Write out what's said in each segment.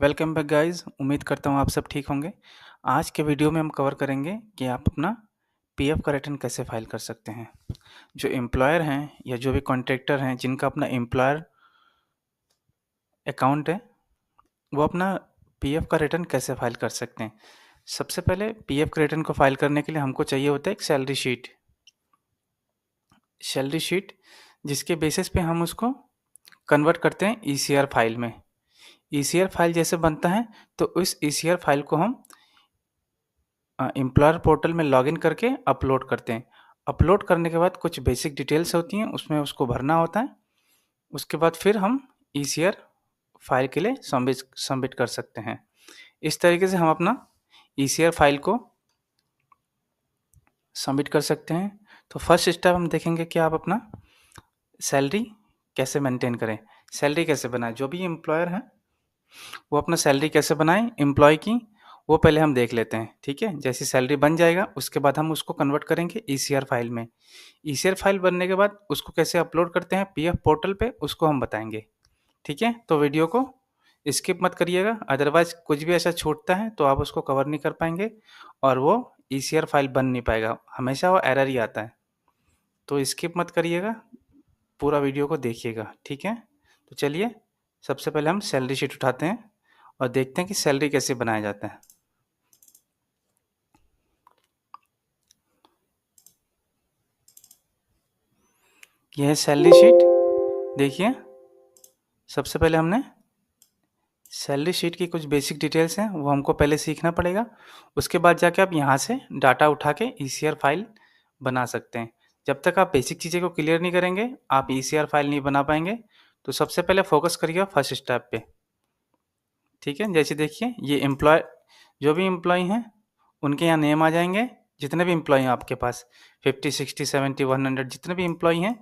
Welcome back guys. उम्मीद करता हूँ आप सब ठीक होंगे। आज के वीडियो में हम कवर करेंगे कि आप अपना पीएफ का रिटर्न कैसे फाइल कर सकते हैं। जो एम्प्लॉयर हैं या जो भी कॉन्ट्रैक्टर हैं जिनका अपना एम्प्लॉयर अकाउंट है, वो अपना पीएफ का रिटर्न कैसे फाइल कर सकते हैं। सबसे पहले पीएफ के रिटर्न को फाइल करने के लिए हमको चाहिए होता है एक सैलरी शीट जिसके बेसिस पे हम उसको कन्वर्ट करते हैं ईसीआर फाइल में। ईसीआर फाइल जैसे बनता है तो उस ईसीआर फाइल को हम एम्प्लॉयर पोर्टल में लॉगिन करके अपलोड करते हैं। अपलोड करने के बाद कुछ बेसिक डिटेल्स होती हैं, उसमें उसको भरना होता है। उसके बाद फिर हम ईसीआर फाइल के लिए सबमिट कर सकते हैं। इस तरीके से हम अपना ईसीआर फाइल को सबमिट कर सकते हैं। तो फर्स्ट स्टेप हम देखेंगे कि आप अपना सैलरी कैसे मेंटेन करें, सैलरी कैसे बनाएं। जो भी एम्प्लॉयर हैं वो अपना सैलरी कैसे बनाएं एम्प्लॉय की, वो पहले हम देख लेते हैं। ठीक है, जैसी सैलरी बन जाएगा उसके बाद हम उसको कन्वर्ट करेंगे ईसीआर फाइल में। ईसीआर फाइल बनने के बाद उसको कैसे अपलोड करते हैं पीएफ पोर्टल पे, उसको हम बताएंगे। ठीक है, तो वीडियो को स्किप मत करिएगा, अदरवाइज कुछ भी ऐसा छूटता है तो आप उसको कवर नहीं कर पाएंगे और वो ईसीआर फाइल बन नहीं पाएगा, हमेशा वो एरर ही आता है। तो स्किप मत करिएगा, पूरा वीडियो को देखिएगा। ठीक है, तो चलिए सबसे पहले हम सैलरी शीट उठाते हैं और देखते हैं कि सैलरी कैसे बनाया जाता है। यह है सैलरी शीट। देखिए, सबसे पहले हमने सैलरी शीट की कुछ बेसिक डिटेल्स हैं वो हमको पहले सीखना पड़ेगा। उसके बाद जाके आप यहाँ से डाटा उठा के ईसीआर फाइल बना सकते हैं। जब तक आप बेसिक चीज़ें को क्लियर नहीं करेंगे आप ईसीआर फाइल नहीं बना पाएंगे। तो सबसे पहले फोकस करिएगा फर्स्ट स्टेप पे। ठीक है, जैसे देखिए ये एम्प्लॉय, जो भी एम्प्लॉय हैं उनके यहाँ नेम आ जाएंगे। जितने भी एम्प्लॉय हैं आपके पास 50, 60, 70, 100 जितने भी एम्प्लॉय हैं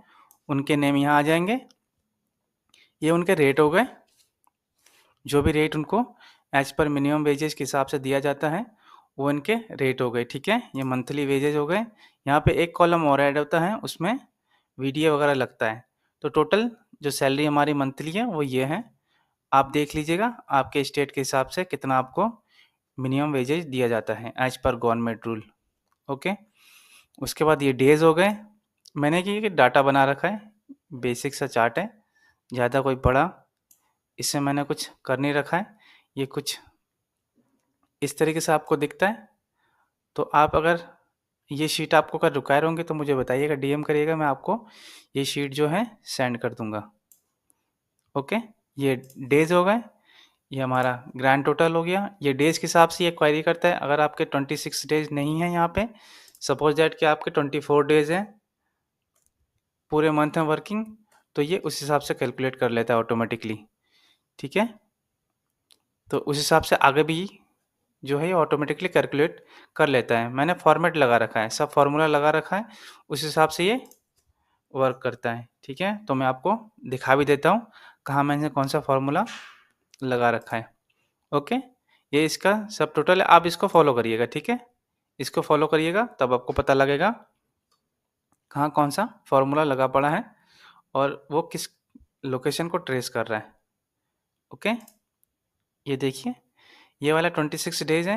उनके नेम यहाँ आ जाएंगे। ये उनके रेट हो गए, जो भी रेट उनको एज पर मिनिमम वेजेस के हिसाब से दिया जाता है वो इनके रेट हो गए। ठीक है, ये मंथली वेजेस हो गए। यहाँ पे एक कॉलम और ऐड होता है, उसमें वीडियो वगैरह लगता है। तो टोटल जो सैलरी हमारी मंथली है वो ये है। आप देख लीजिएगा आपके स्टेट के हिसाब से कितना आपको मिनिमम वेजेस दिया जाता है as per government rule. Okay, उसके बाद ये डेज हो गए। मैंने कि डाटा बना रखा है, बेसिक सा चार्ट है, ज़्यादा कोई बड़ा इससे मैंने कुछ कर नहीं रखा है। ये कुछ इस तरीके से आपको दिखता है। तो आप अगर ये शीट आपको अगर रिक्वायर होंगे तो मुझे बताइएगा, डीएम करिएगा, मैं आपको ये शीट जो है सेंड कर दूंगा। ओके, ये डेज हो गए, ये हमारा ग्रैंड टोटल हो गया। ये डेज के हिसाब से ये क्वायरी करता है। अगर आपके 26 डेज नहीं है यहाँ पे, सपोज दैट कि आपके 24 डेज हैं पूरे मंथ में वर्किंग, तो ये उस हिसाब से कैलकुलेट कर लेता है ऑटोमेटिकली। ठीक है, तो उस हिसाब से आगे भी जो है ये ऑटोमेटिकली कैलकुलेट कर लेता है। मैंने फॉर्मेट लगा रखा है, सब फार्मूला लगा रखा है, उस हिसाब से ये वर्क करता है। ठीक है, तो मैं आपको दिखा भी देता हूँ कहाँ मैंने कौन सा फार्मूला लगा रखा है। ओके, ये इसका सब टोटल है, आप इसको फॉलो करिएगा। ठीक है, इसको फॉलो करिएगा तब आपको पता लगेगा कहाँ कौन सा फार्मूला लगा पड़ा है और वो किस लोकेशन को ट्रेस कर रहा है। ओके, ये देखिए ये वाला 26 डेज है।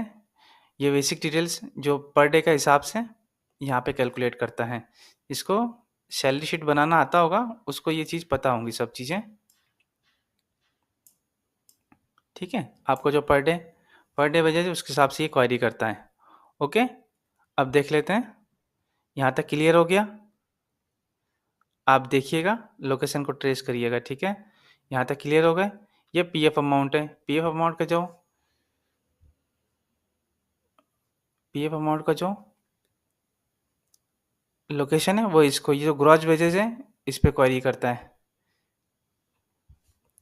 ये बेसिक डिटेल्स जो पर डे का हिसाब से यहाँ पे कैलकुलेट करता है। इसको सैलरी शीट बनाना आता होगा, उसको ये चीज़ पता होंगी सब चीज़ें। ठीक है, आपको जो पर डे वजह से उसके हिसाब से ये क्वायरी करता है। ओके, अब देख लेते हैं। यहाँ तक क्लियर हो गया? आप देखिएगा, लोकेशन को ट्रेस करिएगा। ठीक है, यहाँ तक क्लियर हो गए। ये पीएफ अमाउंट है। पीएफ अमाउंट का जो लोकेशन है वो इसको, ये जो ग्रॉस वेजेस है इस पे क्वेरी करता है।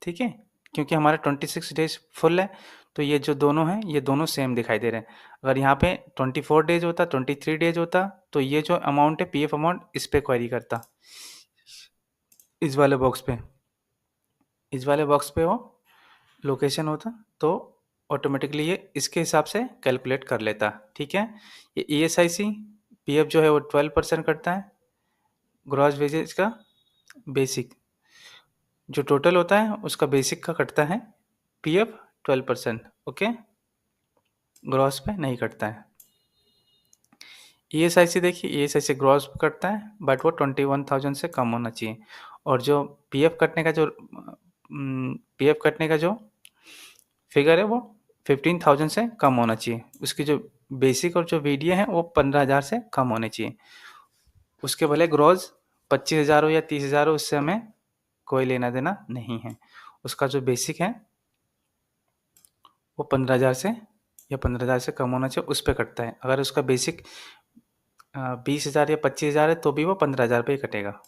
ठीक है, क्योंकि हमारा 26 डेज फुल है तो ये जो दोनों हैं ये दोनों सेम दिखाई दे रहे हैं। अगर यहाँ पे 24 डेज होता, 23 डेज होता, तो ये जो अमाउंट है पीएफ अमाउंट इस पे क्वेरी करता, इस वाले बॉक्स पे, इस वाले बॉक्स पे वो लोकेशन होता, तो ऑटोमेटिकली ये इसके हिसाब से कैलकुलेट कर लेता। ठीक है, ये ईएसआईसी पीएफ जो है वो 12% कटता है ग्रॉस वेजेस का। बेसिक जो टोटल होता है उसका बेसिक का कटता है पीएफ 12%, ओके, ग्रॉस पे नहीं कटता है। ईएसआईसी देखिए, ईएसआईसी ग्रॉस पे कटता है बट वो 21,000 से कम होना चाहिए। और जो पीएफ कटने का जो फिगर है वो 15,000 से कम होना चाहिए। उसकी जो बेसिक और जो वीडियो है वो 15,000 से कम होने चाहिए। उसके भले ग्रॉस 25,000 हो या 30,000 हो, उससे हमें कोई लेना देना नहीं है। उसका जो बेसिक है वो 15,000 से या 15,000 से कम होना चाहिए, उस पर कटता है। अगर उसका बेसिक 20,000 या 25,000 है तो भी वो 15,000 पे ही कटेगा।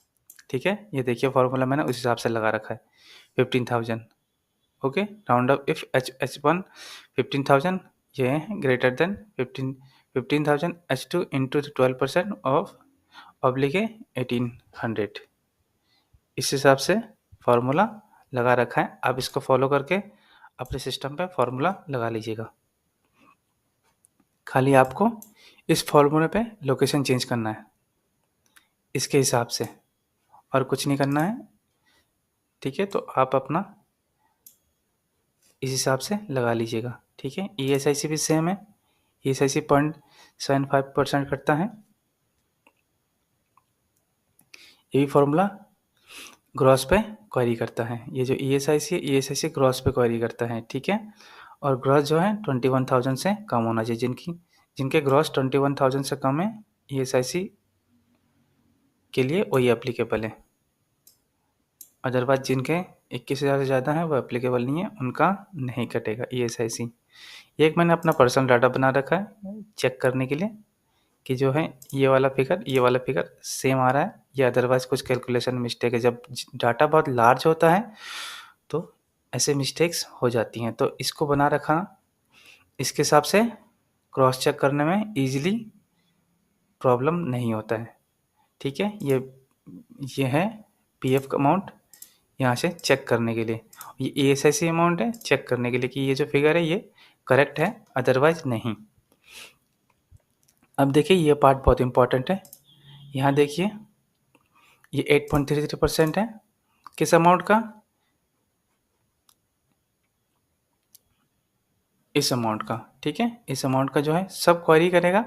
ठीक है, ये देखिए फॉर्मूला मैंने उस हिसाब से लगा रखा है, 15,000, okay. Round up if H1 15,000 ये है greater than 15,000 H2 into 12% of oblique 1800। इस हिसाब से फार्मूला लगा रखा है। आप इसको फॉलो करके अपने सिस्टम पे फार्मूला लगा लीजिएगा। खाली आपको इस फार्मूले पे लोकेशन चेंज करना है इसके हिसाब से, और कुछ नहीं करना है। ठीक है, तो आप अपना इस हिसाब से लगा लीजिएगा। ठीक है, ईएसआईसी भी सेम है, ईएसआईसी 0.75% करता है। ये भी फॉर्मूला ग्रॉस पे क्वेरी करता है। ये जो ईएसआईसी है, ईएसआईसी ग्रॉस पे क्वेरी करता है। ठीक है, और ग्रॉस जो है 21,000 से कम होना चाहिए। जिनके ग्रॉस 21,000 से कम है, ईएसआईसी के लिए वही एप्लीकेबल है। अदरवाइज जिनके 21,000 से ज़्यादा है वो एप्लीकेबल नहीं है, उनका नहीं कटेगा ईएसआईसी। ये एक मैंने अपना पर्सनल डाटा बना रखा है चेक करने के लिए कि जो है ये वाला फिगर सेम आ रहा है या अदरवाइज कुछ कैलकुलेशन मिस्टेक है। जब डाटा बहुत लार्ज होता है तो ऐसे मिस्टेक्स हो जाती हैं, तो इसको बना रखा, इसके हिसाब से क्रॉस चेक करने में ईजिली प्रॉब्लम नहीं होता है। ठीक है, ये है पीएफ का अमाउंट यहाँ से चेक करने के लिए। ये ईएसआईसी अमाउंट है चेक करने के लिए कि ये जो फिगर है ये करेक्ट है, अदरवाइज नहीं। अब देखिए ये पार्ट बहुत इंपॉर्टेंट है। यहाँ देखिए ये 8.33% है किस अमाउंट का, इस अमाउंट का। ठीक है, इस अमाउंट का जो है सब क्वेरी करेगा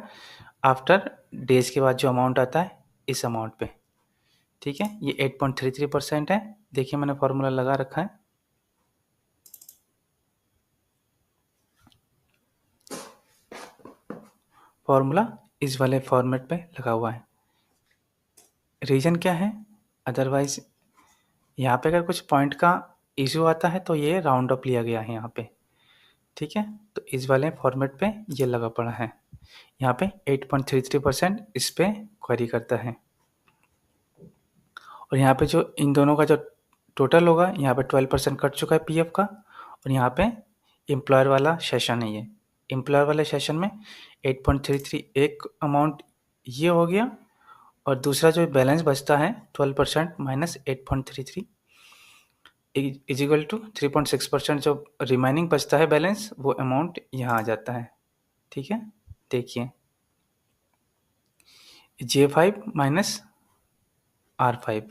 आफ्टर डेज के बाद जो अमाउंट आता है इस अमाउंट पे। ठीक है, ये 8.33% है। देखिए मैंने फॉर्मूला लगा रखा है। फॉर्मूला इस वाले फॉर्मेट पे लगा हुआ है। रीजन क्या है, अदरवाइज यहाँ पे अगर कुछ पॉइंट का इशू आता है तो ये राउंड अप लिया गया है यहाँ पे। ठीक है, तो इस वाले फॉर्मेट पे ये लगा पड़ा है। यहाँ पे 8.33% इस पे क्वेरी करता है। और यहाँ पे जो इन दोनों का जो टोटल होगा, यहाँ पे 12% कट चुका है पीएफ का, और यहाँ पे एम्प्लॉयर वाला सेशन है। ये एम्प्लॉयर वाले सेशन में 8.33 एक अमाउंट ये हो गया, और दूसरा जो बैलेंस बचता है 12% माइनस 8.33 इज इक्वल टू 3.6%। जो रिमाइनिंग बचता है बैलेंस वो अमाउंट यहाँ आ जाता है। ठीक है, देखिए J5 माइनस R5,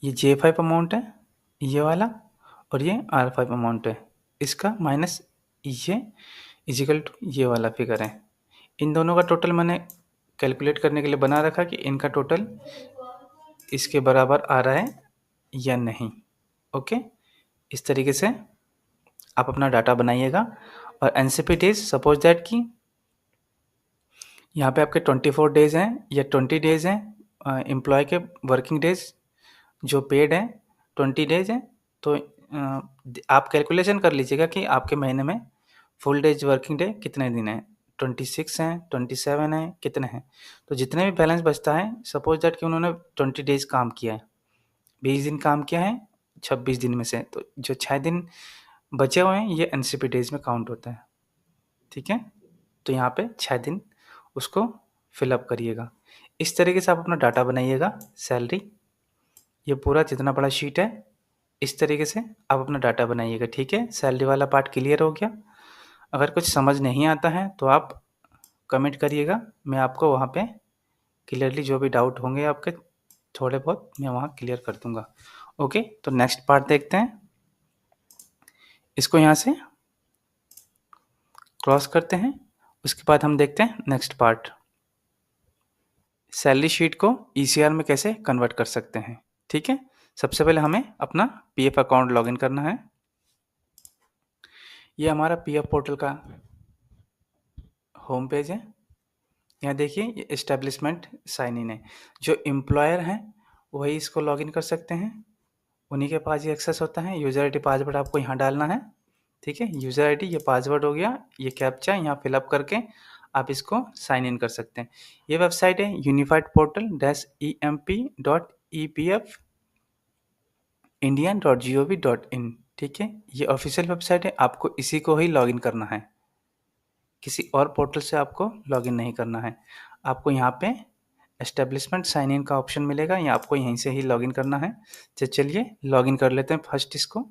ये J5 अमाउंट है ये वाला, और ये R5 अमाउंट है इसका, माइनस ये इजिकल टू ये वाला फिगर है। इन दोनों का टोटल मैंने कैलकुलेट करने के लिए बना रखा कि इनका टोटल इसके बराबर आ रहा है या नहीं। ओके, इस तरीके से आप अपना डाटा बनाइएगा। और एनसीपी डेज, सपोज दैट कि यहाँ पे आपके 24 डेज हैं या 20 डेज हैं, एम्प्लॉय के वर्किंग डेज जो पेड हैं 20 डेज हैं, तो आप कैलकुलेशन कर लीजिएगा कि आपके महीने में फुल डेज वर्किंग डे कितने दिन हैं, 26 हैं, 27 हैं, कितने हैं। तो जितने भी बैलेंस बचता है, सपोज दैट कि उन्होंने 20 डेज काम किया है, 20 दिन काम किया है 26 दिन में से, तो जो 6 दिन बचे हुए हैं ये एनसीपी डेज में काउंट होता है। ठीक है, तो यहाँ पे 6 दिन उसको फिलअप करिएगा। इस तरीके से आप अपना डाटा बनाइएगा। सैलरी, ये पूरा जितना बड़ा शीट है इस तरीके से आप अपना डाटा बनाइएगा। ठीक है, सैलरी वाला पार्ट क्लियर हो गया। अगर कुछ समझ नहीं आता है तो आप कमेंट करिएगा, मैं आपको वहाँ पे क्लियरली जो भी डाउट होंगे आपके थोड़े बहुत मैं वहाँ क्लियर कर दूंगा। ओके, तो नेक्स्ट पार्ट देखते हैं। इसको यहाँ से क्रॉस करते हैं, उसके बाद हम देखते हैं नेक्स्ट पार्ट, सैलरी शीट को ईसीआर में कैसे कन्वर्ट कर सकते हैं। ठीक है, सबसे पहले हमें अपना पीएफ अकाउंट लॉगिन करना है। ये हमारा पीएफ पोर्टल का होम पेज है। यहाँ देखिए ये एस्टेब्लिशमेंट साइन इन है। जो एम्प्लॉयर हैं वही इसको लॉगिन कर सकते हैं, उन्हीं के पास ये एक्सेस होता है। यूज़र आईडी पासवर्ड आपको यहाँ डालना है। ठीक है, यूज़र आईडी ये पासवर्ड हो गया, ये कैप्चा यहाँ फिलअप करके आप इसको साइन इन कर सकते हैं। ये वेबसाइट है यूनिफाइड पोर्टल -emp.epf indian.gov.in। ठीक है, ये ऑफिशियल वेबसाइट है, आपको इसी को ही लॉगिन करना है, किसी और पोर्टल से आपको लॉगिन नहीं करना है। आपको यहाँ पे एस्टेब्लिशमेंट साइन इन का ऑप्शन मिलेगा, या आपको यहीं से ही लॉगिन करना है। तो चलिए लॉगिन कर लेते हैं फर्स्ट इसको।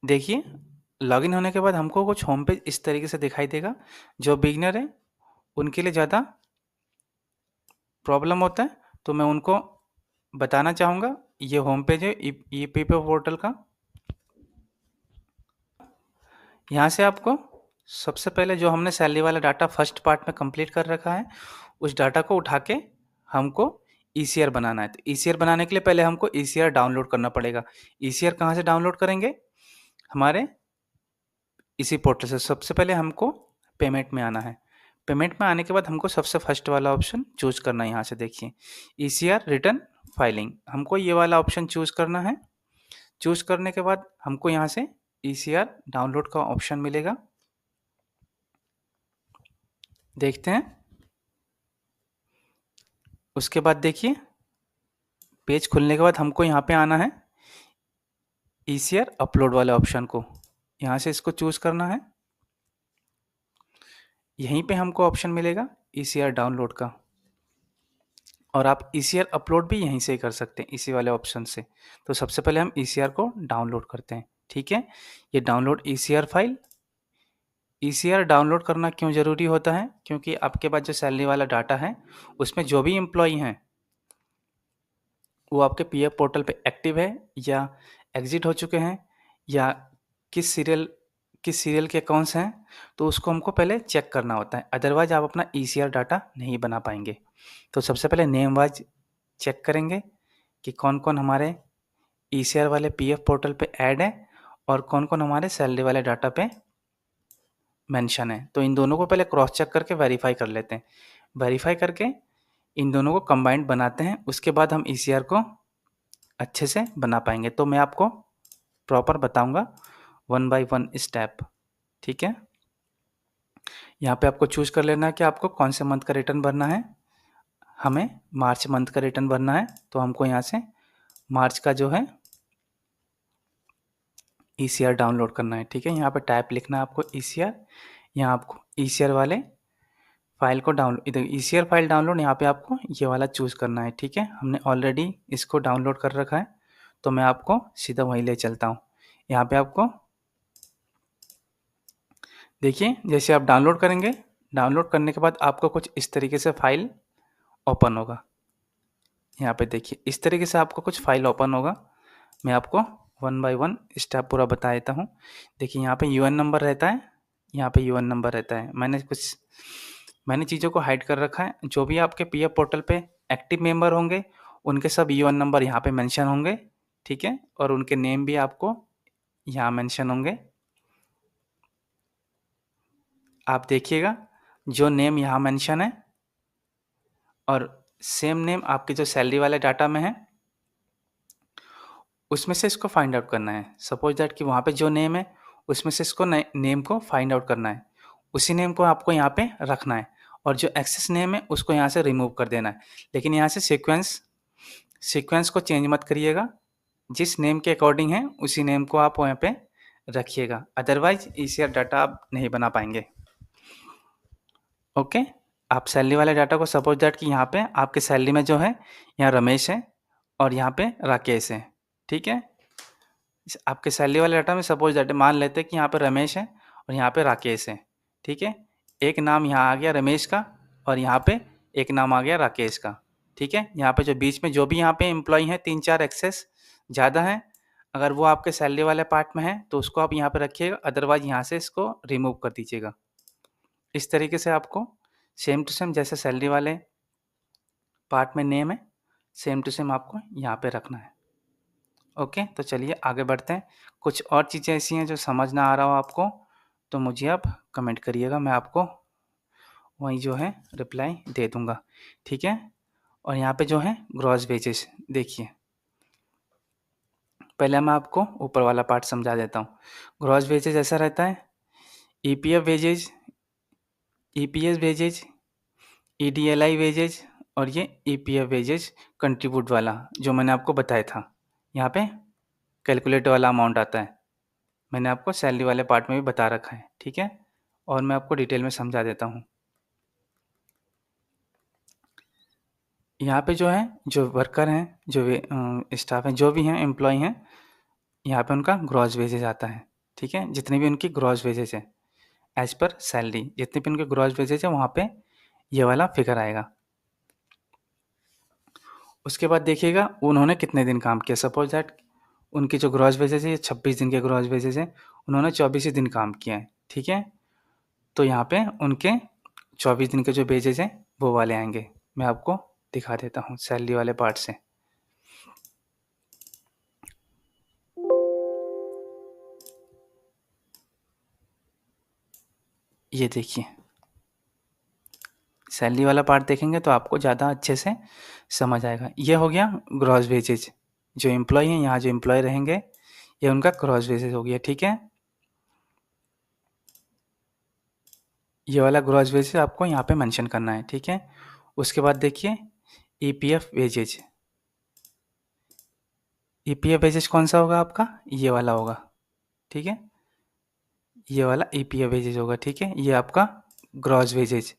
देखिए लॉगिन होने के बाद हमको कुछ होम पेज इस तरीके से दिखाई देगा। जो बिगिनर है उनके लिए ज़्यादा प्रॉब्लम होता है, तो मैं उनको बताना चाहूँगा। ये होम पेज है ईपीएफ पोर्टल का। यहाँ से आपको सबसे पहले जो हमने सैलरी वाला डाटा फर्स्ट पार्ट में कंप्लीट कर रखा है, उस डाटा को उठा के हमको ईसीआर बनाना है। तो ईसीआर बनाने के लिए पहले हमको ईसीआर डाउनलोड करना पड़ेगा। ईसीआर कहाँ से डाउनलोड करेंगे? हमारे इसी पोर्टल से। सबसे पहले हमको पेमेंट में आना है। पेमेंट में आने के बाद हमको सबसे फर्स्ट वाला ऑप्शन चूज करना है। यहाँ से देखिए ईसीआर रिटर्न फाइलिंग, हमको ये वाला ऑप्शन चूज करना है। चूज करने के बाद हमको यहाँ से ईसीआर डाउनलोड का ऑप्शन मिलेगा, देखते हैं। उसके बाद देखिए पेज खुलने के बाद हमको यहाँ पे आना है ईसीआर अपलोड वाले ऑप्शन को, यहाँ से इसको चूज करना है। यहीं पे हमको ऑप्शन मिलेगा ईसीआर डाउनलोड का, और आप ईसीआर अपलोड भी यहीं से ही कर सकते हैं इसी वाले ऑप्शन से। तो सबसे पहले हम ईसीआर को डाउनलोड करते हैं। ठीक है, ये download ECR file. ECR download करना क्यों ज़रूरी होता है? क्योंकि आपके पास जो सैलरी वाला डाटा है उसमें जो भी एम्प्लॉई हैं वो आपके पीएफ पोर्टल पे एक्टिव है या एग्जिट हो चुके हैं, या किस सीरियल के अकाउंट्स हैं, तो उसको हमको पहले चेक करना होता है। अदरवाइज आप अपना ईसीआर डाटा नहीं बना पाएंगे। तो सबसे पहले नेम वाइज चेक करेंगे कि कौन कौन हमारे ईसीआर वाले पीएफ पोर्टल पे ऐड है और कौन कौन हमारे सैलरी वाले डाटा पे मेंशन है। तो इन दोनों को पहले क्रॉस चेक करके वेरीफाई कर लेते हैं। वेरीफाई करके इन दोनों को कंबाइंड बनाते हैं, उसके बाद हम ईसीआर को अच्छे से बना पाएंगे। तो मैं आपको प्रॉपर बताऊंगा वन बाय वन स्टेप। ठीक है, यहाँ पे आपको चूज कर लेना है कि आपको कौन से मंथ का रिटर्न भरना है। हमें मार्च मंथ का रिटर्न भरना है, तो हमको यहाँ से मार्च का जो है ईसीआर डाउनलोड करना है। ठीक है, यहाँ पे टाइप लिखना है आपको ईसीआर। यहाँ आपको ईसीआर वाले फाइल को डाउनलोड, इधर ईसीआर फाइल डाउनलोड, यहाँ पे आपको ये वाला चूज़ करना है। ठीक है, हमने ऑलरेडी इसको डाउनलोड कर रखा है, तो मैं आपको सीधा वहीं ले चलता हूँ। यहाँ पे आपको देखिए जैसे आप डाउनलोड करेंगे, डाउनलोड करने के बाद आपको कुछ इस तरीके से फाइल ओपन होगा। यहाँ पे देखिए इस तरीके से आपको कुछ फाइल ओपन होगा। मैं आपको वन बाय वन स्टेप पूरा बता देता हूँ। देखिए यहाँ पे यूएन नंबर रहता है, यहाँ पे यूएन नंबर रहता है। मैंने चीज़ों को हाइड कर रखा है। जो भी आपके पीएफ पोर्टल पे एक्टिव मेंबर होंगे उनके सब यूएन नंबर यहाँ पे मेंशन होंगे। ठीक है, और उनके नेम भी आपको यहाँ मेंशन होंगे। आप देखिएगा जो नेम यहाँ मेंशन है और सेम नेम आपके जो सैलरी वाले डाटा में है उसमें से इसको फाइंड आउट करना है। सपोज दैट कि वहाँ पे जो नेम है उसमें से इसको नेम को फाइंड आउट करना है, उसी नेम को आपको यहाँ पे रखना है, और जो एक्सेस नेम है उसको यहाँ से रिमूव कर देना है। लेकिन यहाँ से सीक्वेंस को चेंज मत करिएगा, जिस नेम के अकॉर्डिंग है उसी नेम को आप वहाँ पे रखिएगा, अदरवाइज ईसीआर डाटा आप नहीं बना पाएंगे। ओके, आप सैलरी वाले डाटा को सपोज दैट कि यहाँ पे आपके सैलरी में जो है यहाँ रमेश है और यहाँ पे राकेश है। ठीक है, आपके सैलरी वाले डाटा में सपोज दैट मान लेते हैं कि यहाँ पे रमेश है और यहाँ पे राकेश है। ठीक है, एक नाम यहाँ आ गया रमेश का और यहाँ पे एक नाम आ गया राकेश का, ठीक है। यहाँ पे जो बीच में जो भी यहाँ पे एम्प्लॉय हैं 3-4 एक्सेस ज़्यादा हैं, अगर वो आपके सैलरी वाले पार्ट में है तो उसको आप यहाँ पे रखिएगा, अदरवाइज यहाँ से इसको रिमूव कर दीजिएगा। इस तरीके से आपको सेम टू सेम जैसे सैलरी वाले पार्ट में नेम है, सेम टू सेम आपको यहाँ पे रखना है। ओके, तो चलिए आगे बढ़ते हैं। कुछ और चीज़ें ऐसी हैं जो समझ ना आ रहा हो आपको तो मुझे आप कमेंट करिएगा, मैं आपको वहीं जो है रिप्लाई दे दूँगा, ठीक है। और यहाँ पे जो है ग्रॉस वेजेस देखिए, पहले मैं आपको ऊपर वाला पार्ट समझा देता हूँ। ग्रॉस वेजेस ऐसा रहता है, EPF wages, EPS wages, EDLI wages और ये ईपीएफ वेजेज कंट्रीब्यूट वाला जो मैंने आपको बताया था, यहाँ पे कैलकुलेट वाला अमाउंट आता है। मैंने आपको सैलरी वाले पार्ट में भी बता रखा है, ठीक है। और मैं आपको डिटेल में समझा देता हूँ। यहाँ पे जो है, जो वर्कर हैं, जो स्टाफ हैं, जो भी हैं एम्प्लॉय हैं, यहाँ पे उनका ग्रॉस वेजेज आता है, ठीक है। जितनी भी उनकी ग्रॉस वेजेज है एज पर सैलरी, जितनी भी उनके ग्रॉस वेजेज है वहाँ पे ये वाला फिगर आएगा। उसके बाद देखिएगा उन्होंने कितने दिन काम किया। सपोज दैट उनकी जो ग्रॉस वेजेज है ये 26 दिन के ग्रॉस वेजेज है, उन्होंने 24 ही दिन काम किया है, ठीक है। तो यहाँ पे उनके 24 दिन के जो वेजेज हैं वो वाले आएंगे। मैं आपको दिखा देता हूँ सैलरी वाले पार्ट से। ये देखिए, सैलरी वाला पार्ट देखेंगे तो आपको ज़्यादा अच्छे से समझ आएगा। ये हो गया ग्रॉस वेजेज, जो एम्प्लॉय हैं यहाँ जो एम्प्लॉय रहेंगे ये उनका ग्रॉस वेजेज हो गया, ठीक है। ये वाला ग्रॉस वेजेज आपको यहाँ पे मेंशन करना है, ठीक है। उसके बाद देखिए ईपीएफ वेजेज, ईपीएफ वेजेज कौन सा होगा आपका, ये वाला होगा, ठीक है। ये वाला ईपीएफ वेजेज होगा, ठीक है। ये आपका ग्रॉस वेजेज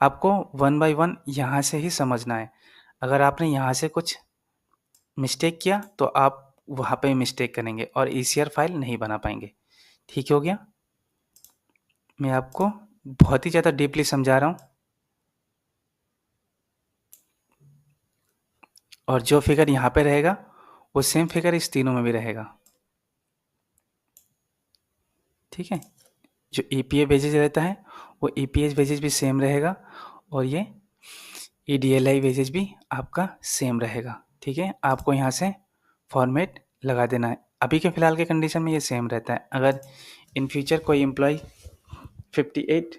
आपको 1 बाय 1 यहाँ से ही समझना है। अगर आपने यहाँ से कुछ मिस्टेक किया तो आप वहाँ पे मिस्टेक करेंगे और ईसीआर फाइल नहीं बना पाएंगे, ठीक हो गया। मैं आपको बहुत ही ज़्यादा डीपली समझा रहा हूँ, और जो फिगर यहाँ पे रहेगा वो सेम फिगर इस तीनों में भी रहेगा, ठीक है। जो ईपीएफ वेजेज रहता है वो ईपीएस वेजेज भी सेम रहेगा, और ये ईडीएलआई वेजेज भी आपका सेम रहेगा, ठीक है। आपको यहाँ से फॉर्मेट लगा देना है। अभी के फ़िलहाल के कंडीशन में ये सेम रहता है। अगर इन फ्यूचर कोई एम्प्लॉय 58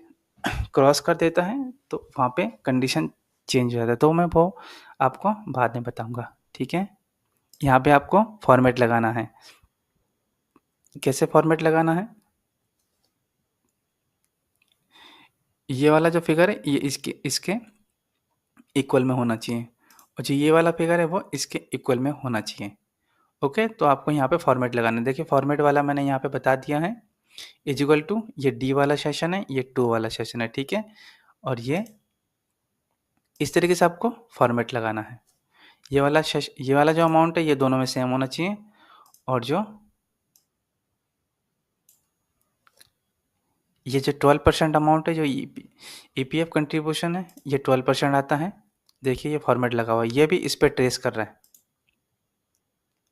क्रॉस कर देता है तो वहाँ पे कंडीशन चेंज हो जाता है, तो मैं वो आपको बाद में बताऊँगा, ठीक है। यहाँ पे आपको फॉर्मेट लगाना है। कैसे फॉर्मेट लगाना है, ये वाला जो फिगर है ये इसके इक्वल में होना चाहिए, और जो ये वाला फिगर है वो इसके इक्वल में होना चाहिए। ओके, तो आपको यहाँ पे फॉर्मेट लगाना है। देखिए फॉर्मेट वाला मैंने यहाँ पे बता दिया है, इज इक्वल टू ये डी वाला सेशन है, ये 2 वाला सेशन है, ठीक है। और ये इस तरीके से आपको फॉर्मेट लगाना है। ये वाला जो अमाउंट है ये दोनों में सेम होना चाहिए, और जो ये जो 12% अमाउंट है, जो ईपीएफ कंट्रीब्यूशन है, ये 12% आता है। देखिए ये फॉर्मेट लगा हुआ है, ये भी इस पर ट्रेस कर रहा है।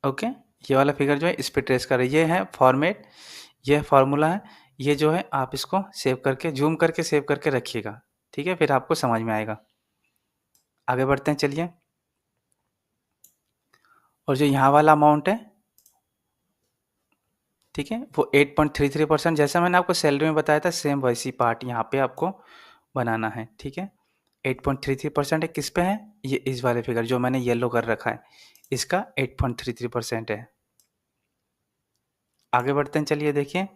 ओके, ये वाला फिगर जो है इस पर ट्रेस कर रहा है। ये है फॉर्मेट, ये फार्मूला है। ये जो है आप इसको सेव करके, जूम करके सेव करके रखिएगा, ठीक है, फिर आपको समझ में आएगा। आगे बढ़ते हैं, चलिए। और जो यहाँ वाला अमाउंट है, ठीक है, वो 8.33%, जैसा मैंने आपको सैलरी में बताया था सेम वैसी पार्ट यहाँ पे आपको बनाना है, ठीक है। 8.33% है, किस पे है, ये इस वाले फिगर जो मैंने येलो कर रखा है, इसका 8.33% है। आगे बढ़ते हैं, चलिए देखिए,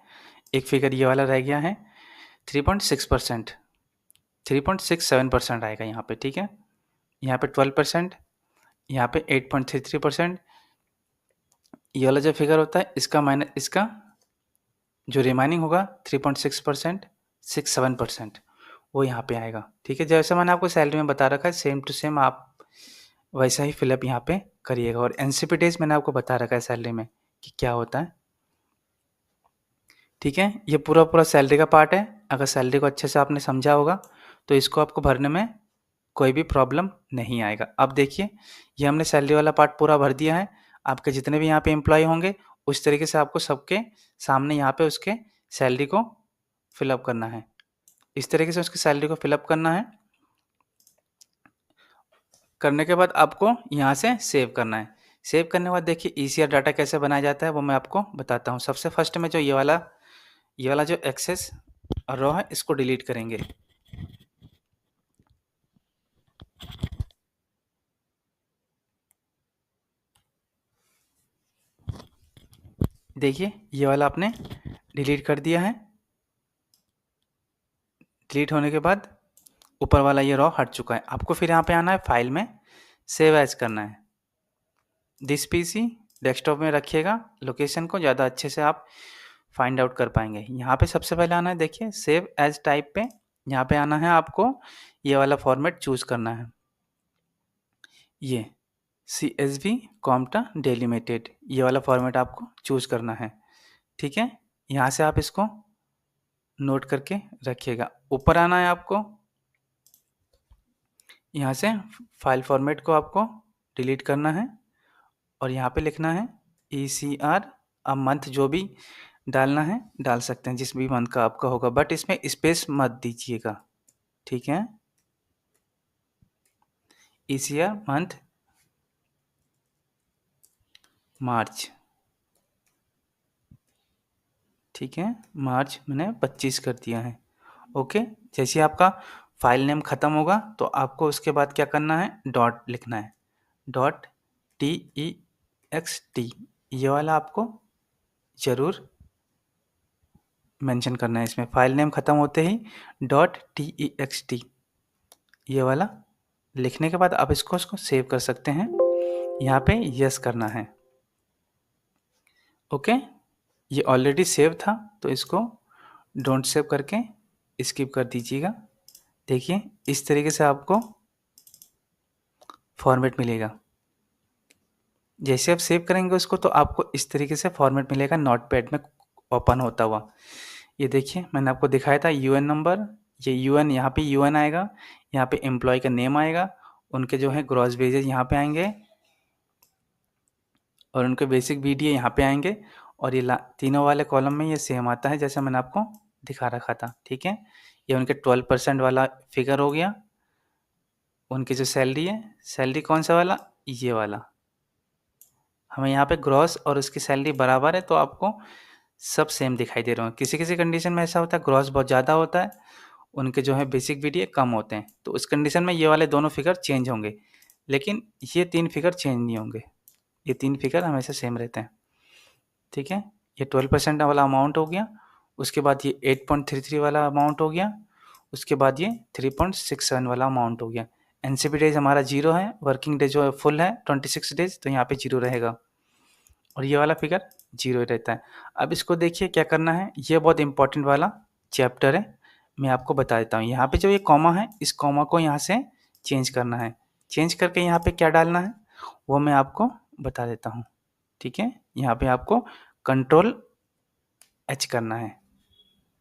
एक फिगर ये वाला रह गया है 3.6%, 3.67% आएगा यहाँ पे, ठीक है। यहाँ पे 12%, यहाँ पे 8.33%। ये वाला जो फिगर होता है इसका माइनस इसका जो रिमाइनिंग होगा 3.6%, 67%, वो यहाँ पे आएगा, ठीक है। जैसे मैंने आपको सैलरी में बता रखा है सेम टू सेम आप वैसा ही फिलअप यहाँ पे करिएगा। और एनसीपी डेज मैंने आपको बता रखा है सैलरी में कि क्या होता है, ठीक है। ये पूरा पूरा सैलरी का पार्ट है। अगर सैलरी को अच्छे से आपने समझा होगा तो इसको आपको भरने में कोई भी प्रॉब्लम नहीं आएगा। अब देखिए, ये हमने सैलरी वाला पार्ट पूरा भर दिया है। आपके जितने भी यहाँ पे एम्प्लॉय होंगे, उस तरीके से आपको सबके सामने यहाँ पे उसके सैलरी को फिलअप करना है। इस तरीके से उसकी सैलरी को फिलअप करना है। करने के बाद आपको यहाँ से सेव करना है। सेव करने के बाद देखिए ईसीआर डाटा कैसे बनाया जाता है वो मैं आपको बताता हूँ। सबसे फर्स्ट में जो ये वाला जो एक्सेस रो है, इसको डिलीट करेंगे। देखिए ये वाला आपने डिलीट कर दिया है। डिलीट होने के बाद ऊपर वाला ये रॉ हट चुका है। आपको फिर यहाँ पे आना है, फाइल में सेव एज करना है। दिस पीसी डेस्कटॉप में रखिएगा, लोकेशन को ज़्यादा अच्छे से आप फाइंड आउट कर पाएंगे। यहाँ पे सबसे पहले आना है, देखिए सेव एज टाइप पे यहाँ पे आना है। आपको ये वाला फॉर्मेट चूज करना है, ये CSV कॉम्प्टा डेलिमिटेड, ये वाला फॉर्मेट आपको चूज करना है। ठीक है, यहाँ से आप इसको नोट करके रखिएगा। ऊपर आना है आपको, यहाँ से फाइल फॉर्मेट को आपको डिलीट करना है और यहाँ पे लिखना है ECR। अब मंथ जो भी डालना है डाल सकते हैं, जिस भी मंथ का आपका होगा, बट इसमें स्पेस मत दीजिएगा। ठीक है, ECR मंथ मार्च। ठीक है, मार्च मैंने 25 कर दिया है। ओके, जैसे आपका फाइल नेम ख़त्म होगा तो आपको उसके बाद क्या करना है, डॉट लिखना है, डॉट TEXT, ये वाला आपको ज़रूर मेंशन करना है इसमें। फाइल नेम ख़त्म होते ही डॉट TEXT ये वाला लिखने के बाद आप इसको सेव कर सकते हैं। यहाँ पे यस करना है। ओके, ये ऑलरेडी सेव था तो इसको डोंट सेव करके स्किप कर दीजिएगा। देखिए इस तरीके से आपको फॉर्मेट मिलेगा। जैसे आप सेव करेंगे उसको तो आपको इस तरीके से फॉर्मेट मिलेगा, नोटपैड में ओपन होता हुआ। ये देखिए मैंने आपको दिखाया था यूएन नंबर, ये यूएन, यहाँ पे यूएन आएगा, यहाँ पे एम्प्लॉय का नेम आएगा, उनके जो है ग्रॉस वेजेस यहाँ पे आएंगे और उनके बेसिक बीडीए यहाँ पे आएंगे। और ये तीनों वाले कॉलम में ये सेम आता है जैसे मैंने आपको दिखा रखा था। ठीक है, ये उनके 12% वाला फिगर हो गया। उनकी जो सैलरी है, सैलरी कौन सा वाला, ये वाला, हमें यहाँ पे ग्रॉस और उसकी सैलरी बराबर है तो आपको सब सेम दिखाई दे रहे हो। किसी किसी कंडीशन में ऐसा होता है ग्रॉस बहुत ज़्यादा होता है, उनके जो है बेसिक बीडीए कम होते हैं, तो उस कंडीशन में ये वाले दोनों फिगर चेंज होंगे, लेकिन ये 3 फिगर चेंज नहीं होंगे, ये 3 फिगर हमेशा सेम रहते हैं। ठीक है, ये 12% वाला अमाउंट हो गया, उसके बाद ये 8.33 वाला अमाउंट हो गया, उसके बाद ये 3.67 वाला अमाउंट हो गया। एनसीपी डेज हमारा 0 है, वर्किंग डेज जो है फुल है 26 डेज, तो यहाँ पे 0 रहेगा और ये वाला फिगर 0 ही रहता है। अब इसको देखिए क्या करना है, ये बहुत इंपॉर्टेंट वाला चैप्टर है, मैं आपको बता देता हूँ। यहाँ पे जो ये कॉमा है, इस कॉमा को यहाँ से चेंज करना है। चेंज करके यहाँ पे क्या डालना है वो मैं आपको बता देता हूँ। ठीक है, यहाँ पे आपको Ctrl+H करना है,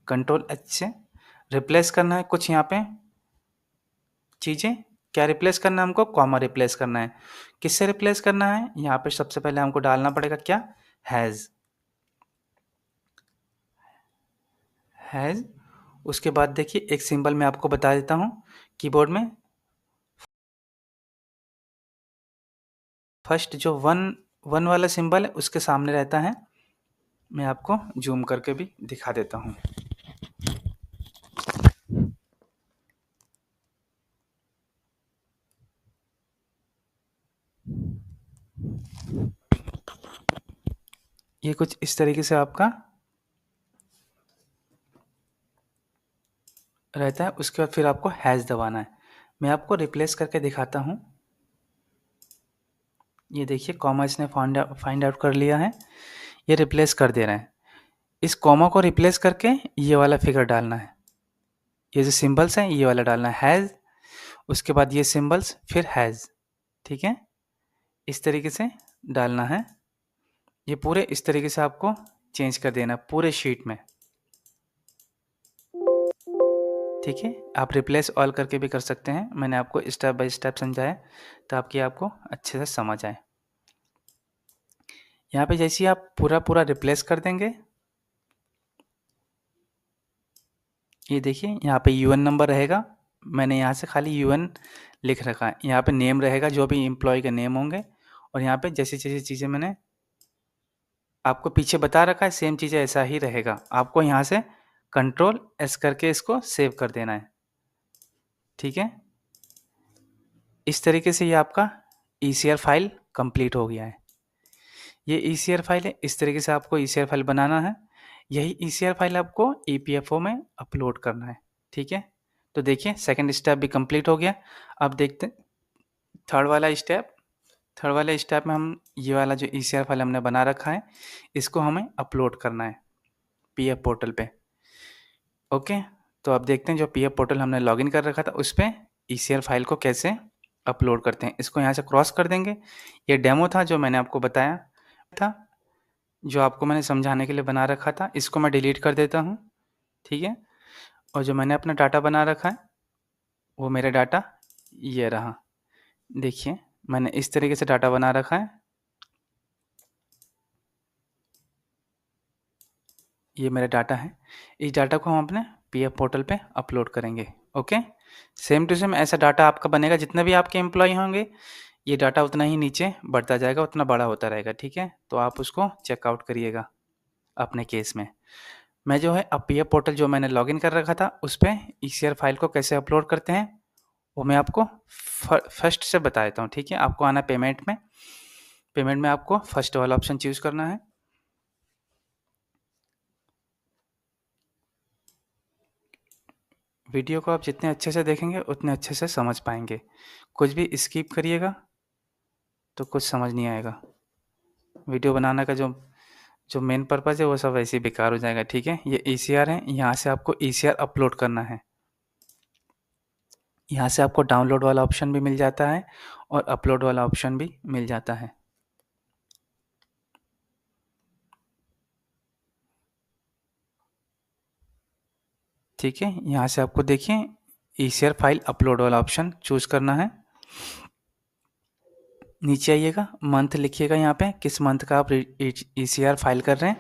Ctrl+H से रिप्लेस करना है कुछ यहाँ पे चीज़ें। क्या रिप्लेस करना है हमको, कॉमा रिप्लेस करना है। किससे रिप्लेस करना है, यहाँ पे सबसे पहले हमको डालना पड़ेगा क्या, हैज़। उसके बाद देखिए एक सिंबल मैं आपको बता देता हूँ कीबोर्ड में, फर्स्ट जो वन वाला सिंबल है उसके सामने रहता है। मैं आपको जूम करके भी दिखा देता हूँ। ये कुछ इस तरीके से आपका रहता है। उसके बाद फिर आपको हैज़ दबाना है। मैं आपको रिप्लेस करके दिखाता हूँ। ये देखिए कॉमा इसने फाइंड आउट कर लिया है, ये रिप्लेस कर दे रहे हैं। इस कॉमा को रिप्लेस करके ये वाला फिगर डालना है, ये जो सिंबल्स हैं ये वाला डालना है, हैज़, उसके बाद ये सिंबल्स फिर हैज़। ठीक है, इस तरीके से डालना है। ये पूरे इस तरीके से आपको चेंज कर देना पूरे शीट में। ठीक है, आप रिप्लेस ऑल करके भी कर सकते हैं। मैंने आपको स्टेप बाय स्टेप समझाया ताकि आपको अच्छे से समझ आए। यहाँ पे जैसे ही आप पूरा रिप्लेस कर देंगे, ये देखिए यहाँ पे यूएन नंबर रहेगा। मैंने यहाँ से खाली यूएन लिख रखा है। यहाँ पे नेम रहेगा, जो भी एम्प्लॉय के नेम होंगे, और यहाँ पे जैसी जैसी चीज़ें मैंने आपको पीछे बता रखा है, सेम चीज़ें ऐसा ही रहेगा। आपको यहाँ से कंट्रोल एस करके इसको सेव कर देना है। ठीक है, इस तरीके से ये आपका ईसीआर फाइल कंप्लीट हो गया है। ये ईसीआर फाइल है, इस तरीके से आपको ईसीआर फाइल बनाना है। यही ईसीआर फाइल आपको ईपीएफओ में अपलोड करना है। ठीक है, तो देखिए सेकंड स्टेप भी कंप्लीट हो गया। अब देखते हैं थर्ड वाला स्टेप। थर्ड वाले स्टेप में हम ये वाला जो ईसीआर फाइल हमने बना रखा है, इसको हमें अपलोड करना है पीएफ पोर्टल पे। ओके, तो अब देखते हैं जो पीएफ पोर्टल हमने लॉगिन कर रखा था उस पर ईसीआर फाइल को कैसे अपलोड करते हैं। इसको यहाँ से क्रॉस कर देंगे। ये डेमो था जो मैंने आपको बताया था, जो आपको मैंने समझाने के लिए बना रखा था। इसको मैं डिलीट कर देता हूँ। ठीक है, और जो मैंने अपना डाटा बना रखा है वो मेरा डाटा ये रहा। देखिए मैंने इस तरीके से डाटा बना रखा है। ये मेरा डाटा है। इस डाटा को हम अपने पीएफ पोर्टल पे अपलोड करेंगे। ओके, सेम टू सेम ऐसा डाटा आपका बनेगा। जितने भी आपके एम्प्लॉय होंगे ये डाटा उतना ही नीचे बढ़ता जाएगा, उतना बड़ा होता रहेगा। ठीक है, तो आप उसको चेकआउट करिएगा अपने केस में। मैं जो है अब पीएफ पोर्टल जो मैंने लॉगिन कर रखा था उस पर ईसीआर फाइल को कैसे अपलोड करते हैं वो मैं आपको फर्स्ट से बता देता हूँ। ठीक है, आपको आना पेमेंट में। पेमेंट में आपको फर्स्ट वाला ऑप्शन चूज करना है। वीडियो को आप जितने अच्छे से देखेंगे उतने अच्छे से समझ पाएंगे। कुछ भी स्किप करिएगा तो कुछ समझ नहीं आएगा। वीडियो बनाने का जो जो मेन पर्पज़ है वो सब ऐसे ही बेकार हो जाएगा। ठीक है, ये ईसीआर है, यहाँ से आपको ईसीआर अपलोड करना है। यहाँ से आपको डाउनलोड वाला ऑप्शन भी मिल जाता है और अपलोड वाला ऑप्शन भी मिल जाता है। ठीक है, यहाँ से आपको देखिए ईसीआर फाइल अपलोड वाला ऑप्शन चूज करना है। नीचे आइएगा, मंथ लिखिएगा यहाँ पे किस मंथ का आप ईसीआर फाइल कर रहे हैं,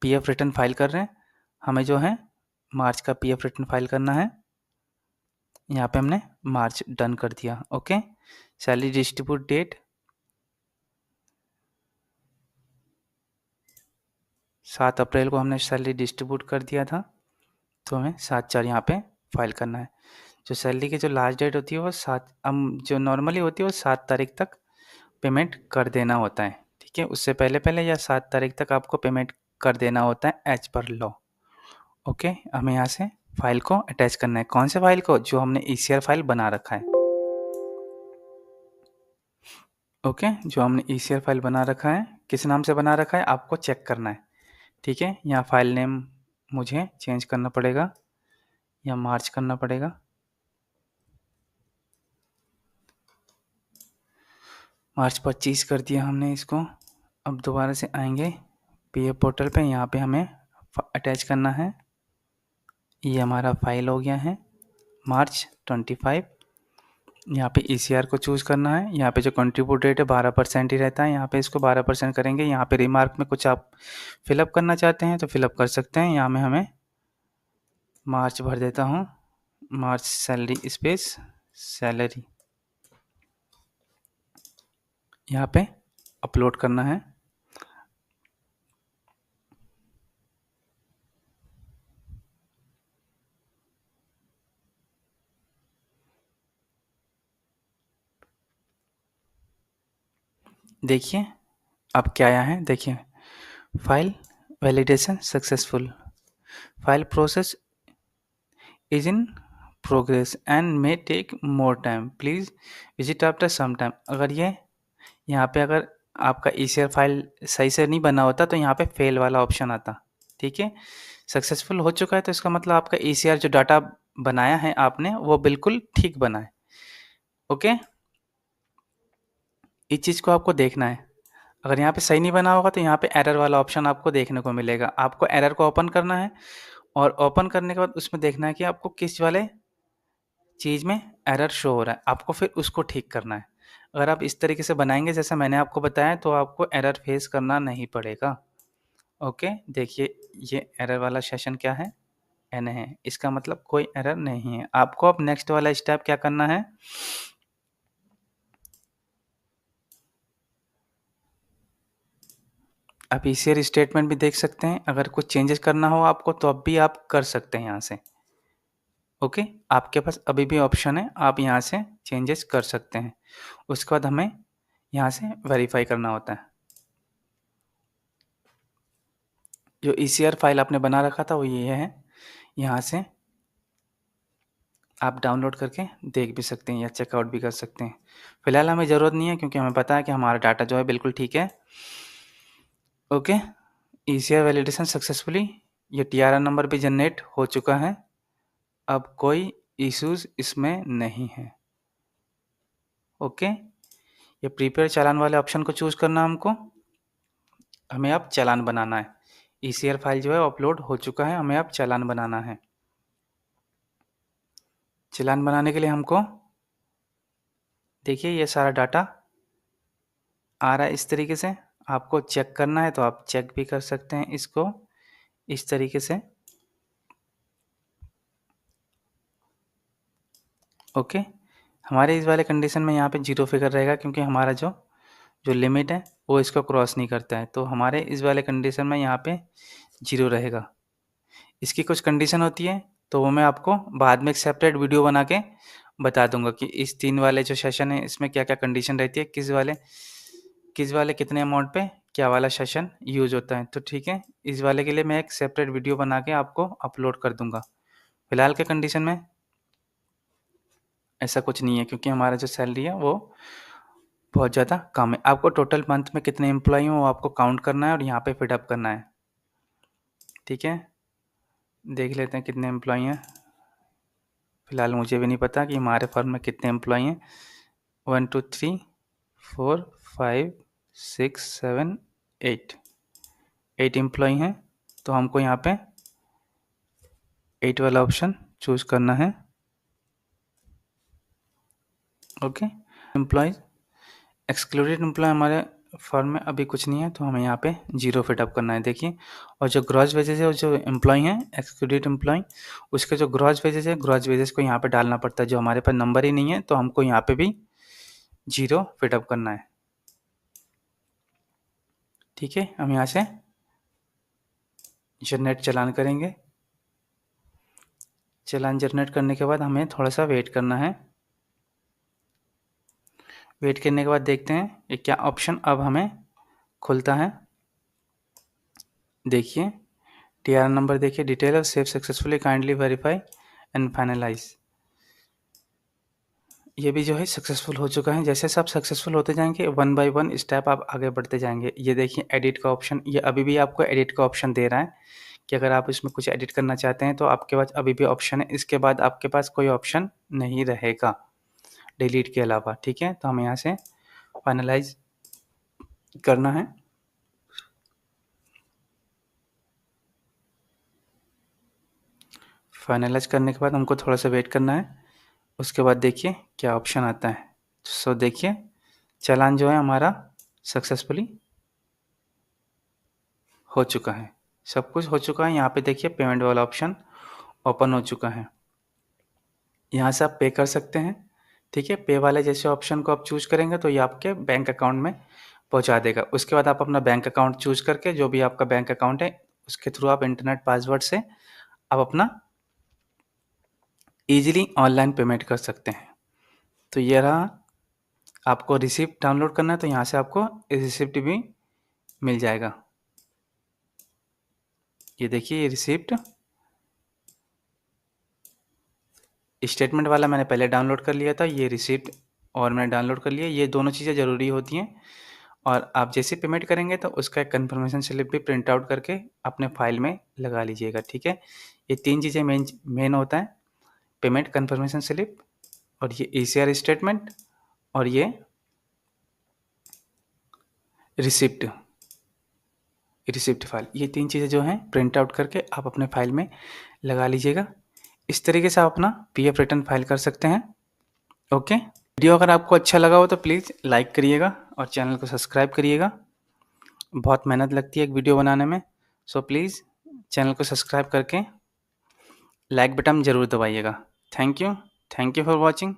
पीएफ रिटर्न फाइल कर रहे हैं। हमें जो है मार्च का पीएफ रिटर्न फाइल करना है। यहाँ पे हमने मार्च डन कर दिया। ओके, सैलरी डिस्ट्रीब्यूट डेट 7 अप्रैल को हमने सैलरी डिस्ट्रीब्यूट कर दिया था, तो हमें 7/4 यहाँ पे फाइल करना है। जो सैलरी की जो लास्ट डेट होती है वो 7 जो नॉर्मली होती है वो 7 तारीख तक पेमेंट कर देना होता है। ठीक है, उससे पहले पहले या 7 तारीख तक आपको पेमेंट कर देना होता है एज पर लॉ। ओके, हमें यहाँ से फाइल को अटैच करना है। कौन से फाइल को? जो हमने ईसीआर फाइल बना रखा है। ओके, जो हमने ईसीआर फाइल बना रखा है, किस नाम से बना रखा है आपको चेक करना है। ठीक है, यहाँ फाइल नेम मुझे चेंज करना पड़ेगा या मार्च करना पड़ेगा। मार्च 25 कर दिया हमने इसको। अब दोबारा से आएंगे पीएफ पोर्टल पे, यहाँ पे हमें अटैच करना है। ये हमारा फाइल हो गया है मार्च 25। यहाँ पे ईसीआर को चूज़ करना है। यहाँ पे जो कंट्रीब्यूट रेट है 12% ही रहता है। यहाँ पे इसको 12% करेंगे। यहाँ पे रिमार्क में कुछ आप फिलअप करना चाहते हैं तो फिलअप कर सकते हैं। यहाँ में हमें मार्च भर देता हूँ, मार्च सैलरी स्पेस सैलरी, यहाँ पे अपलोड करना है। देखिए अब क्या आया है, देखिए file validation successful, file process is in progress and may take more time, please visit after some time. अगर ये यहाँ पे अगर आपका ईसीआर फाइल सही से नहीं बना होता तो यहाँ पे फेल वाला ऑप्शन आता। ठीक है, सक्सेसफुल हो चुका है तो इसका मतलब आपका ईसीआर जो डाटा बनाया है आपने वो बिल्कुल ठीक बना है। ओके, इस चीज़ को आपको देखना है। अगर यहाँ पे सही नहीं बना होगा तो यहाँ पे एरर वाला ऑप्शन आपको देखने को मिलेगा। आपको एरर को ओपन करना है और ओपन करने के बाद उसमें देखना है कि आपको किस वाले चीज़ में एरर शो हो रहा है, आपको फिर उसको ठीक करना है। अगर आप इस तरीके से बनाएँगे जैसा मैंने आपको बताया तो आपको एरर फेस करना नहीं पड़ेगा। ओके, देखिए ये एरर वाला सेशन क्या है? एन है, इसका मतलब कोई एरर नहीं है। आपको अब नेक्स्ट वाला स्टेप क्या करना है? आप ईसीआर स्टेटमेंट भी देख सकते हैं, अगर कुछ चेंजेस करना हो आपको तो अब भी आप कर सकते हैं यहाँ से। ओके, आपके पास अभी भी ऑप्शन है, आप यहाँ से चेंजेस कर सकते हैं। उसके बाद हमें यहाँ से वेरीफाई करना होता है। जो ईसीआर फाइल आपने बना रखा था वो ये है, यहाँ से आप डाउनलोड करके देख भी सकते हैं या चेकआउट भी कर सकते हैं। फिलहाल हमें ज़रूरत नहीं है क्योंकि हमें पता है कि हमारा डाटा जो है बिल्कुल ठीक है। ओके, ईसीआर वैलिडेशन सक्सेसफुली, ये टीआरआर नंबर भी जनरेट हो चुका है। अब कोई इश्यूज इसमें नहीं है। ओके, ये प्रीपेड चालान वाले ऑप्शन को चूज करना हमको। हमें अब चालान बनाना है। ईसीआर फाइल जो है अपलोड हो चुका है, हमें अब चालान बनाना है। चालान बनाने के लिए हमको देखिए ये सारा डाटा आ रहा है इस तरीके से। आपको चेक करना है तो आप चेक भी कर सकते हैं इसको इस तरीके से। ओके, हमारे इस वाले कंडीशन में यहाँ पे जीरो फिगर रहेगा क्योंकि हमारा जो जो लिमिट है वो इसको क्रॉस नहीं करता है, तो हमारे इस वाले कंडीशन में यहाँ पे जीरो रहेगा। इसकी कुछ कंडीशन होती है तो वो मैं आपको बाद में एक सेपरेट वीडियो बना के बता दूंगा कि इस 3 वाले जो सेशन है इसमें क्या क्या कंडीशन रहती है, किस वाले कितने अमाउंट पे क्या वाला सेशन यूज होता है। तो ठीक है, इस वाले के लिए मैं एक सेपरेट वीडियो बना के आपको अपलोड कर दूंगा। फिलहाल के कंडीशन में ऐसा कुछ नहीं है क्योंकि हमारा जो सैलरी है वो बहुत ज़्यादा कम है। आपको टोटल मंथ में कितने एम्प्लॉई हो वो आपको काउंट करना है और यहाँ पे फिट अप करना है। ठीक है, देख लेते हैं कितने एम्प्लॉई हैं। फिलहाल मुझे भी नहीं पता कि हमारे फर्म में कितने एम्प्लॉई हैं। 1 2 3 4 5 6 7 8 8 एम्प्लॉई हैं, तो हमको यहाँ पे 8 वाला ऑप्शन चूज़ करना है। ओके, एम्प्लॉयज़ एक्सक्लूडेड एम्प्लॉय हमारे फर्म में अभी कुछ नहीं है तो हमें यहाँ पे जीरो फिटअप करना है। देखिए, और जो ग्रॉस वेजेस है जो एम्प्लॉय हैं एक्सक्लूडेड एम्प्लॉय, उसके जो ग्रॉस वेजेस है ग्रॉस वेजेस को यहाँ पे डालना पड़ता है। जो हमारे पास नंबर ही नहीं है तो हमको यहाँ पे भी जीरो फिटअप करना है। ठीक है, हम यहाँ से जनरेट चालान करेंगे। चालान जनरेट करने के बाद हमें थोड़ा सा वेट करना है। वेट करने के बाद देखते हैं ये क्या ऑप्शन अब हमें खुलता है। देखिए, टीआर नंबर देखिए, detail of save successfully, kindly verify and finalise, ये भी जो है सक्सेसफुल हो चुका है। जैसे सब सक्सेसफुल होते जाएंगे वन बाय वन स्टेप आप आगे बढ़ते जाएंगे। ये देखिए एडिट का ऑप्शन, ये अभी भी आपको एडिट का ऑप्शन दे रहा है कि अगर आप इसमें कुछ एडिट करना चाहते हैं तो आपके पास अभी भी ऑप्शन है। इसके बाद आपके पास कोई ऑप्शन नहीं रहेगा डिलीट के अलावा। ठीक है, तो हमें यहाँ से फाइनलाइज करना है। फाइनलाइज करने के बाद हमको थोड़ा सा वेट करना है। उसके बाद देखिए क्या ऑप्शन आता है। सो देखिए चालान जो है हमारा सक्सेसफुली हो चुका है, सब कुछ हो चुका है। यहाँ पे देखिए पेमेंट वाला ऑप्शन ओपन हो चुका है, यहाँ से आप पे कर सकते हैं। ठीक है, पे वाले जैसे ऑप्शन को आप चूज करेंगे तो ये आपके बैंक अकाउंट में पहुँचा देगा। उसके बाद आप अपना बैंक अकाउंट चूज करके जो भी आपका बैंक अकाउंट है उसके थ्रू आप इंटरनेट पासवर्ड से आप अपना ईजिली ऑनलाइन पेमेंट कर सकते हैं। तो ये रहा, आपको रिसिप्ट डाउनलोड करना है तो यहाँ से आपको रिसिप्ट भी मिल जाएगा। ये देखिए ये रिसिप्ट, स्टेटमेंट वाला मैंने पहले डाउनलोड कर लिया था, ये रिसिप्ट और मैंने डाउनलोड कर लिया। ये दोनों चीज़ें ज़रूरी होती हैं और आप जैसे पेमेंट करेंगे तो उसका एक कन्फर्मेशन स्लिप भी प्रिंट आउट करके अपने फाइल में लगा लीजिएगा। ठीक है, ये 3 चीज़ें मेन होता है, पेमेंट कन्फर्मेशन स्लिप और ये ईसीआर स्टेटमेंट और ये रिसिप्ट। रिसिप्ट फाइल, ये 3 चीज़ें जो हैं प्रिंट आउट करके आप अपने फाइल में लगा लीजिएगा। इस तरीके से आप अपना पीएफ रिटर्न फाइल कर सकते हैं। ओके, वीडियो अगर आपको अच्छा लगा हो तो प्लीज़ लाइक करिएगा और चैनल को सब्सक्राइब करिएगा। बहुत मेहनत लगती है एक वीडियो बनाने में, सो प्लीज़ चैनल को सब्सक्राइब करके लाइक बटन ज़रूर दबाइएगा। Thank you for watching.